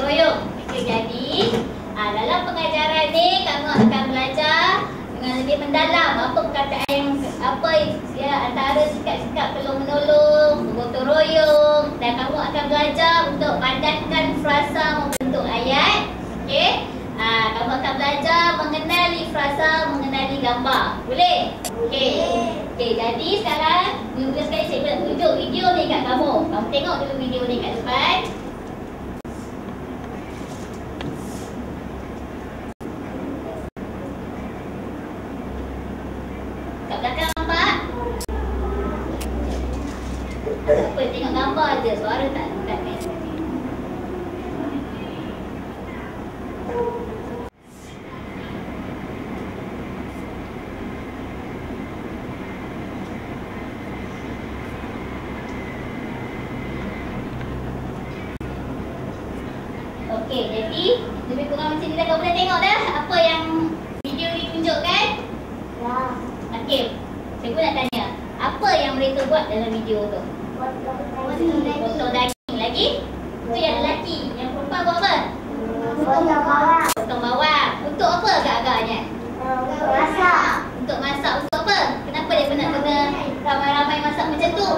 royong. Okey, jadi dalam pengajaran ni kamu akan belajar dengan lebih mendalam apa perkataan yang antara sikap-sikap tolong menolong, bergotong royong, dan kamu akan belajar untuk padankan frasa membentuk ayat. Okey. Kamu akan belajar mengenali frasa, mengenali gambar. Boleh? Okey. Okey, jadi sekarang mula sekali saya nak tunjuk video ni kat kamu. Kamu tengok dulu video ni kat depan. Kat belakang nampak? Apa, tengok gambar je, suara tak kat ni. Okey, jadi lebih kurang macam ni dah. Kau boleh tengok dah apa yang video ni tunjukkan? Ya. Okey, cikgu nak tanya, apa yang mereka buat dalam video tu? Potong daging. Lagi? Itu yang lelaki. Yang perempuan buat apa? Potong bawang. Potong bawang. Untuk apa agak-agaknya? Untuk masak. Untuk masak. Untuk apa? Kenapa dia kena ramai-ramai masak macam tu?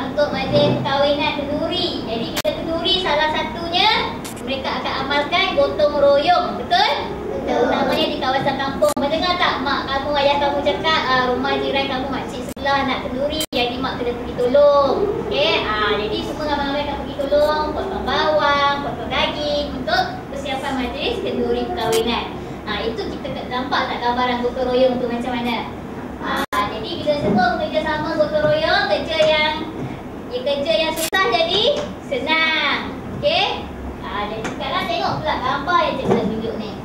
Untuk majlis perkahwinan kenduri. Jadi bila kenduri salah satunya mereka akan amalkan gotong royong. Betul? Terutamanya di kawasan kampung. Mendengar tak mak kamu, ayah kamu cakap rumah jiran kamu makcik sebelah nak kenduri, jadi mak kena pergi tolong. Okey, jadi semua ramai-ramai akan pergi tolong, potong bawang, potong daging untuk persiapan majlis kenduri perkahwinan. Itu kita nampak tak gambaran gotong royong tu macam mana? Jadi bila semua bekerjasama gotong royong, kerja yang susah jadi senang. Okey? Jadi sekarang tengok pula gambar yang cikgu nak tunjuk ni.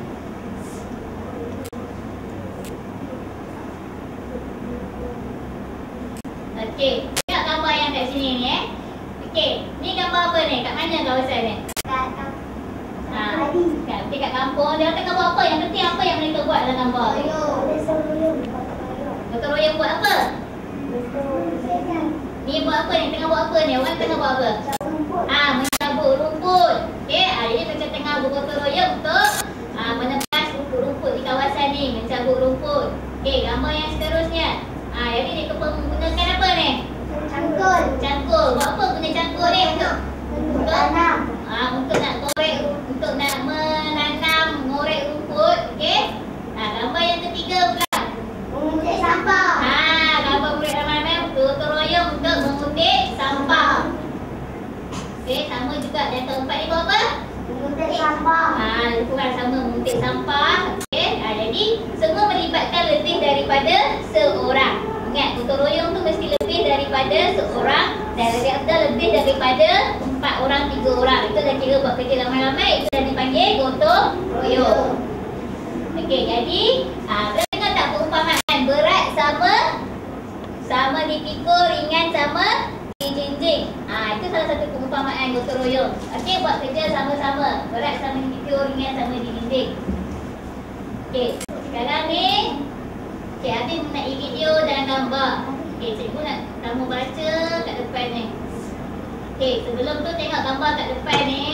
Okey, tengok gambar yang kat sini ni Okey, ni gambar apa ni? Kat mana kawasan ni? Kat kampung. Dia tengah buat apa? Yang penting apa yang mereka buat dalam gambar ni? Gotong royong buat apa? Ni buat apa ni? Tengah buat apa ni? Orang tengah buat apa? Mencabut rumput. Okey, jadi macam tengah bergotong royong untuk menebas rumput-rumput di kawasan ni, mencabut rumput. Okey, gambar yang seterusnya. Jadi dia menggunakan apa ni? Cangkul. Cangkul. Buat apa guna cangkul ni? Untuk tanam. Untuk nak korek, untuk nak menanam, ngorek rumput. Okey. Gambar yang ketiga pula. Menguntit sampah. Gambar murid ramai-ramai bergotong royong untuk menguntit sampah. Okey, sama juga. Dan keempat ni buat apa? Menguntit sampah. Lebih kurang sama, menguntit sampah. Okey. Jadi semua melibatkan lebih daripada seorang. Ingat, gotong royong tu mesti lebih daripada seorang, dan lebih daripada 4 orang, 3 orang. Itu dah kira buat kerja ramai-ramai. Itu dah dipanggil gotong royong. Okey, jadi boleh dengar tak perumpamaan? Berat sama dipikul, ringan sama dijinjing. Itu salah satu perumpamaan gotong royong. Okey, buat kerja sama-sama. Berat sama dipikul, ringan sama dijinjing. Okey, sekarang ni Cik Abi mengenai video dan gambar. Okey, cikgu nak kamu baca kat depan ni. Okey, sebelum tu tengok gambar kat depan ni.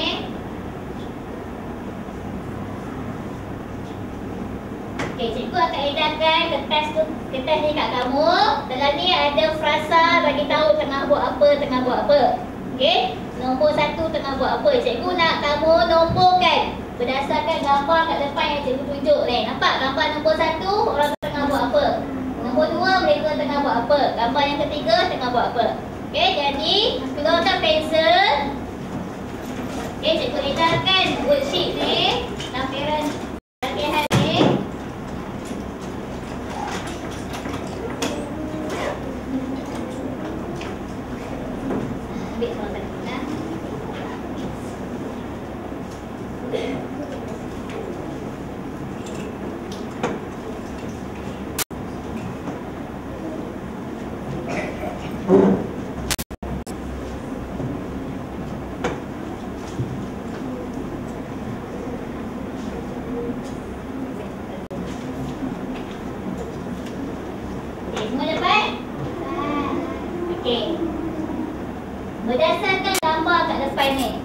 Okey, cikgu akan edarkan kertas ni kat kamu. Dalam ni ada frasa bagi tahu tengah buat apa. Okey, nombor 1 tengah buat apa. Cikgu nak kamu nomborkan berdasarkan gambar kat depan yang cikgu tunjuk ni. Nampak gambar nombor 1 orang tengah buat apa. Nombor 2 mereka tengah buat apa. Gambar yang ketiga tengah buat apa. Okey, jadi keluarkan pensel. Okey, cikgu edarkan worksheet ni, lampiran latihan ni. Ambil salah satu lah. Semua dapat? Okey. Berdasarkan gambar kat depan ni.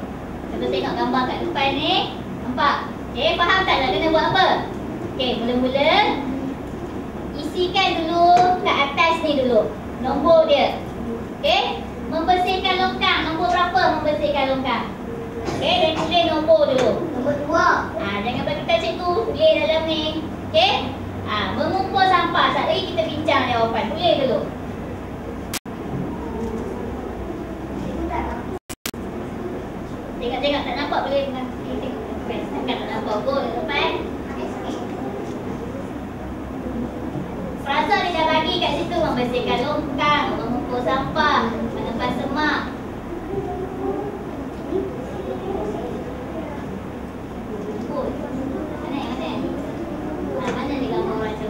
Kita tengok gambar kat depan ni. Nampak? Okey, faham tak nak kena buat apa? Okey, mula-mula isikan dulu kat atas ni dulu nombor dia. Okey, membersihkan longkang. Nombor berapa membersihkan longkang? Okey, dan tulis nombor dulu. Nombor 2. Jangan bagi kita cikgu tulis dalam ni. Okey? Mengumpul sampah. Sekejap lagi kita bincang jawapan. Tulis dulu. Tengok-tengok tak nampak boleh tengok. Tengok tak nampak pun depan. Frasa dia dah bagi kat situ membersihkan longkang, mengumpul sampah, menebas semak. Mana ni gambar orang tu?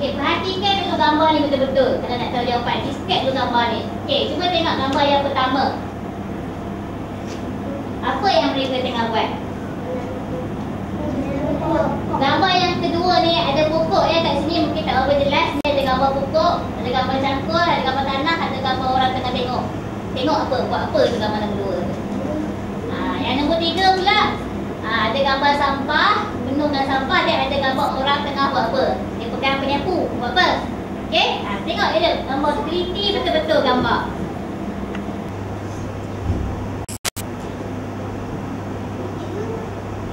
Okey, perhatikan dulu gambar ni betul-betul. Kalau nak tahu jawapan, disket dulu gambar ni. Okey, cuba tengok gambar yang pertama. Apa yang mereka tengah buat? Gambar yang kedua ni ada pokok ya kat sini, mungkin tak berapa jelas. Ni ada gambar pokok, ada gambar cangkul, ada gambar tanah, ada gambar orang tengah tengok. Tengok apa? Buat apa tu gambar nombor 2 tu? Yang nombor 3 pula. Ada gambar sampah, penuh dengan sampah, dan ada gambar orang tengah buat apa? Dia pegang penyapu, buat apa? Okey? Tengok je dia. Gambar tu teliti betul-betul gambar.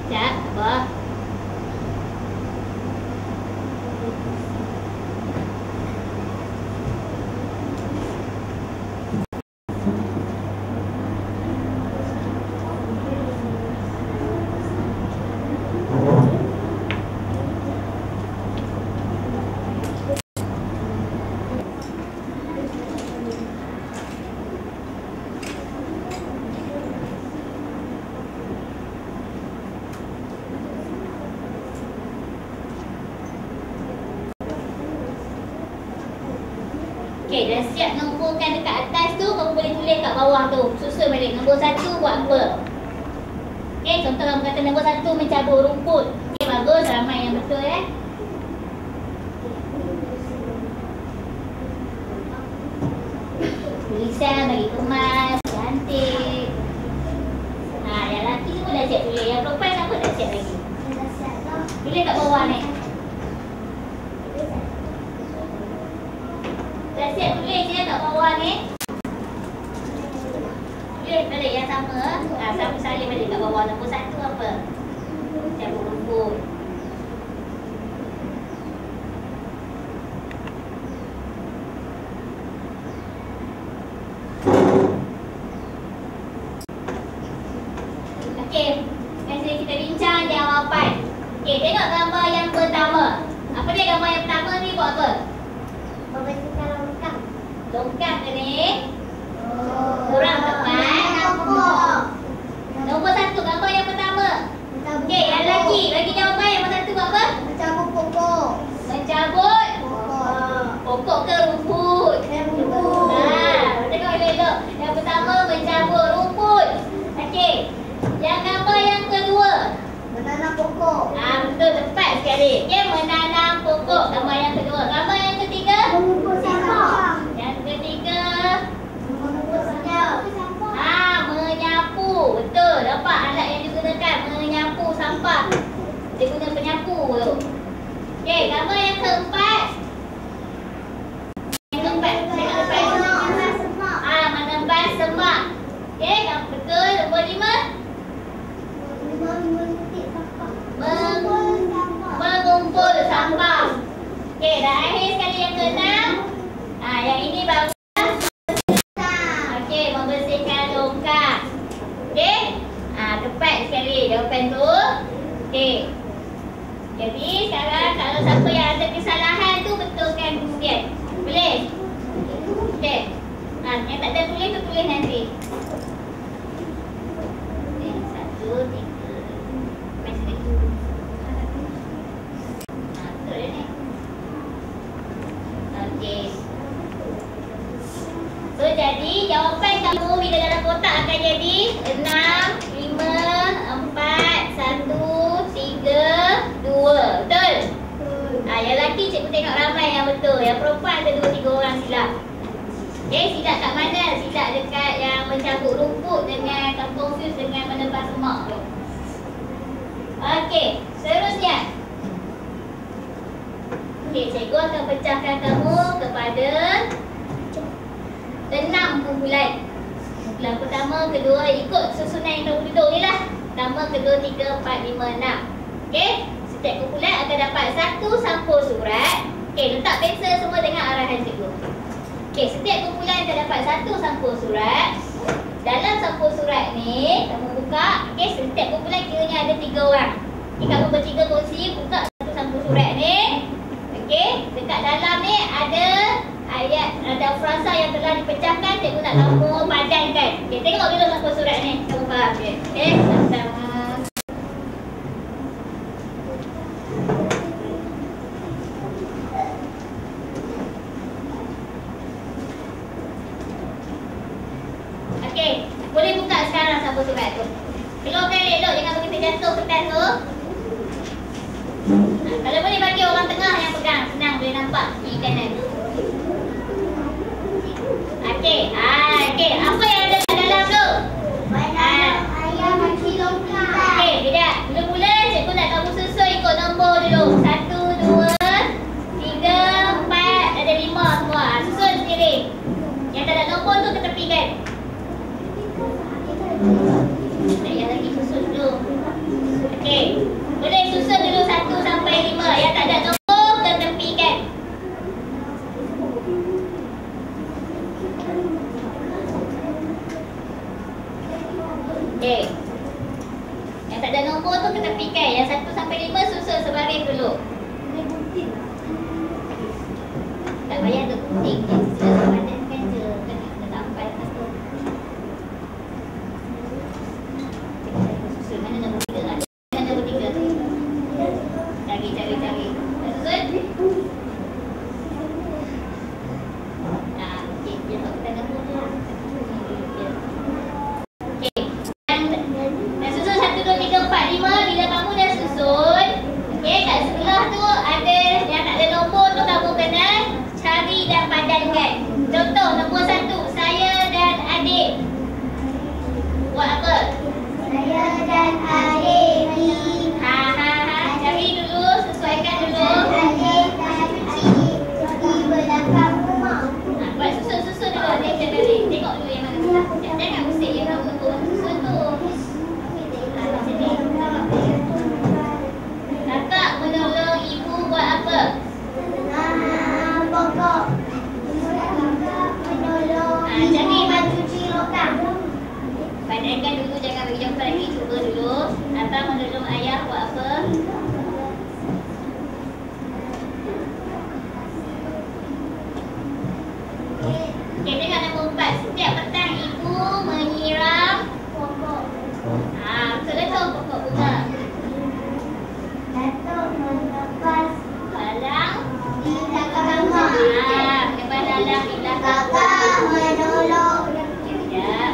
Sekejap, apa? Okey, dah siap nomborkan dekat atas tu, kamu boleh tulis kat bawah tu. Susun balik. Nombor 1 buat apa? Okey, contoh kamu kata nombor 1 mencabur rumput. Okey, bagus. Ramai yang betul Tulisan bagi kemas, cantik. Yang lelaki semua dah siap tulis. Yang perempuan apa dah siap lagi? Tulis kat bawah ni. Dah siap tulis je kat bawah ni. Tulis balik yang sama. Sama salin balik kat bawah. Nombor 1 apa? Cabut rumput. Okey, sekarang kita bincang jawapan. Okey, tengok gambar yang pertama. Apa dia gambar yang pertama ni buat apa? Membersihkan longkang. Longkang ke ni? Kurang tepat. Nombor 1, gambar yang pertama. Okey, yang lelaki bagi jawapan. Yang nombor 1 buat apa? Mencabut pokok. Mencabut pokok ke rumput? Rumput. Tengok elok. Yang pertama mencabut rumput. Okey. Yang gambar yang kedua. Menanam pokok. Betul, tepat sekali. Okey, menanam pokok. Gambar yang kedua. Gambar yang ketiga. Mengumpul sampah. Yang ketiga. Mengumpul sampah. Menyapu. Betul. Nampak alat yang digunakan. Menyapu sampah. Dia guna penyapu tu. Okey, gambar yang keempat. Yang keempat. Tengok depan. Menanam semak. Menebas semak. Okey, betul. Nombor 5. Menguntit sampah. Mengumpul sampah. Okey, dah akhir sekali yang ke-6. Yang ini baru jawapan tu. Okey. Jadi sekarang kalau siapa yang ada kesalahan tu betulkan kemudian. Boleh? Okey. Yang tak ada tulis tu tulis nanti. Okay, 1, 3. Macam ni. Betul dah ni. Okey. So jadi jawapan kamu bila dalam kotak akan jadi 6, 5, 4, 1, 3, 2. Betul? Yang lelaki cikgu tengok ramai yang betul. Yang perempuan ada 2-3 orang silap. Okey, silap kat mana? Silap dekat yang mencabut rumput dengan confuse dengan menebas semak tu. Okey, seterusnya. Okey, cikgu akan pecahkan kamu kepada 6 kumpulan. Kumpulan pertama, kedua, ikut susunan yang kamu duduk ni lah. Pertama, kedua, 3, 4, 5, 6. Okey, setiap kumpulan akan dapat 1 sampul surat. Okey, letak pensel semua dengan arahan cikgu. Okey, setiap kumpulan akan dapat 1 sampul surat. Dalam sampul surat ni, kamu buka. Okey, setiap kumpulan kiranya ada 3 orang. Okey, kamu bertiga kongsi, buka 1 sampul surat ni. Okey, dekat dalam ni ada ayat, ada frasa yang telah dipecahkan. Cikgu nak kamu padankan. Okey, tengok dulu sampul surat ni. Kamu faham je. Okey, sama-sama. Okey, boleh buka sekarang sampul surat tu. Keluarkan elok, jangan bagi terjatuh kertas tu. Kalau boleh bagi orang tengah yang pegang, senang boleh nampak di kanan. Okey, okey, apa yang ada kat dalam tu? Ayam kaki longkang. Okey, kejap. Mula-mula cikgu nak kamu susun ikut nombor dulu. 1, 2, 3, 4, ada 5 semua. Susun sendiri. Yang tak ada nombor tu ketepikan. Tak payah lagi susun dulu. Okey, boleh susun dulu 1 sampai 5. Yang tak ada nombor ketepikan. Okey. Yang tak ada nombor tu ketepikan. Yang 1 sampai 5 susun sebaris dulu. Tak payah tu gunting. Sila padankan je. Kena tambah satu. Susun mana nombor 3 lah. Mana nombor 3? Cari. Dah susun? Okey. Dia tak kita nombor tu. Okey. Dah susun 1, 2, 3, 4, 5. Bila kamu dah susun, okey, kat sebelah tu ada yang tak ada nombor tu, kamu kena cari dan padankan. Contoh nombor 1, saya dan adik. Buat apa? Saya dan adik di Cari dulu, sesuaikan dulu. adik dan adik di belakang rumah. Buat susun dulu. Adik dan adik. Tengok dulu yang mana. Jangan usik yang kamu tu. Susun tu. Macam ni. Kakak menolong ibu buat apa? Pokok. Kakak menolong Cari mencuci longkang. padankan dulu, jangan bagi jawapan lagi. Cuba dulu. Abang menolong ayah buat apa? Okey, tengok nombor 4. Setiap petang ibu menyiram Pokok. betul tu, pokok bunga. Datuk melepas Balang. di belakang rumah. Lepas dalam di belakang. Kakak menolong. Sekejap.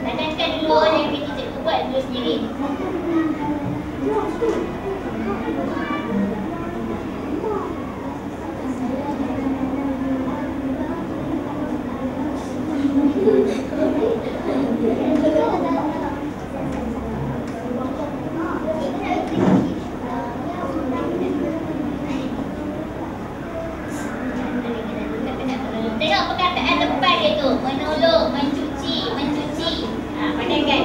Padankan dulu yang kita cikgu buat dulu sendiri. Tengok perkataan depan dia tu. Menolong, mencuci. Padankan.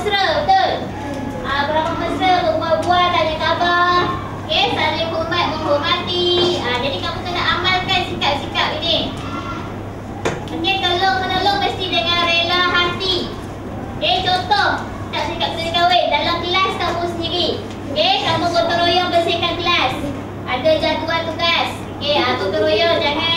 mesra, betul? Beramah mesra, berbual-bual, tanya khabar. Okey, saling hormat, menghormati. Jadi kamu kena amalkan sikap-sikap ini. Okey, tolong-menolong mesti dengan rela hati. Okey, contoh tak sikap kena kahwin dalam kelas kamu sendiri. Okey, kamu gotong royong bersihkan kelas. Ada jadual tugas. Okey, gotong royong jangan